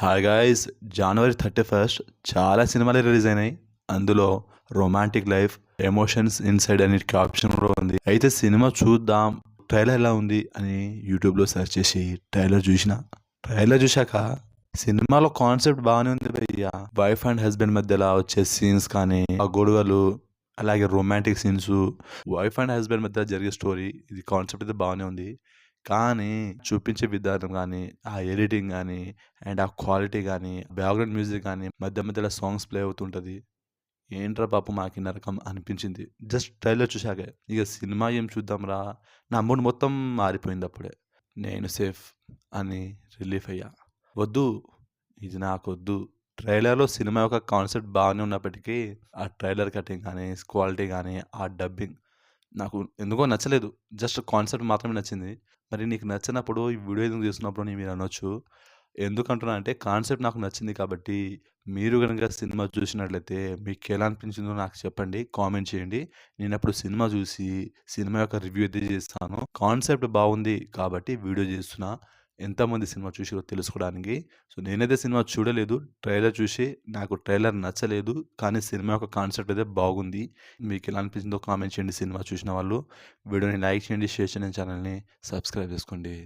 Hi guys! జనవరి 31 చాలా సినిమాలు release అయినాయి. అందులో 'రొమాంటిక్ లైఫ్ ఎమోషన్స్ ఇన్సైడ్' అనే క్యాప్షన్ కూడా ఉంది. అయితే సినిమా చూద్దాం, ట్రైలర్ ఎలా ఉంది అని యూట్యూబ్లో సెర్చ్ చేసి ట్రైలర్ చూసిన. ట్రైలర్ చూశాక సినిమాలో కాన్సెప్ట్ బాగానే ఉంది భయ్య. వైఫ్ అండ్ హస్బెండ్ మధ్యలో వచ్చే సీన్స్ కానీ, ఆ గొడవలు, అలాగే romantic scenes, wife and husband మధ్య జరిగే స్టోరీ, ఇది కాన్సెప్ట్ అయితే బాగానే ఉంది. కానీ చూపించే విధానం కానీ, ఆ ఎడిటింగ్ కానీ, అండ్ ఆ క్వాలిటీ కానీ, బ్యాక్గ్రౌండ్ మ్యూజిక్ కానీ, మధ్య మధ్యలో సాంగ్స్ ప్లే అవుతుంటుంది. ఏంట్రా పాపం మాకు ఈ నరకం అనిపించింది జస్ట్ ట్రైలర్ చూశాకే. ఇక సినిమా ఏం చూద్దాంరా, నా మూడ్ మొత్తం మారిపోయింది అప్పుడే. నేను సేఫ్ అని రిలీఫ్ అయ్యా. వద్దు, ఇది నాకొద్దు. ట్రైలర్లో సినిమా యొక్క కాన్సెప్ట్ బాగానే ఉన్నప్పటికీ ఆ ట్రైలర్ కటింగ్ కానీ, క్వాలిటీ కానీ, ఆ డబ్బింగ్ నాకు ఎందుకో నచ్చలేదు. జస్ట్ కాన్సెప్ట్ మాత్రమే నచ్చింది. మరి నీకు నచ్చినప్పుడు ఈ వీడియో ఎందుకు తీస్తున్నప్పుడు అని మీరు అనొచ్చు. ఎందుకంటున్నా అంటే కాన్సెప్ట్ నాకు నచ్చింది కాబట్టి, మీరు గనుక సినిమా చూసినట్లయితే మీకు ఎలా అనిపించిందో నాకు చెప్పండి. కామెంట్ చేయండి. నేనప్పుడు సినిమా చూసి సినిమా యొక్క రివ్యూ అయితే చేస్తాను. కాన్సెప్ట్ బాగుంది కాబట్టి వీడియో చేస్తున్నా. ఎంతమంది సినిమా చూసిరో తెలుసుకోవడానికి. సో నేనైతే సినిమా చూడలేదు. ట్రైలర్ చూసి నాకు ట్రైలర్ నచ్చలేదు. కానీ సినిమా యొక్క కాన్సెప్ట్ అయితే బాగుంది. మీకు ఎలా అనిపించిందో కామెంట్ చేయండి సినిమా చూసిన వాళ్ళు. వీడియోని లైక్ చేయండి, షేర్ చేయండి, ఛానల్ని సబ్స్క్రైబ్ చేసుకోండి.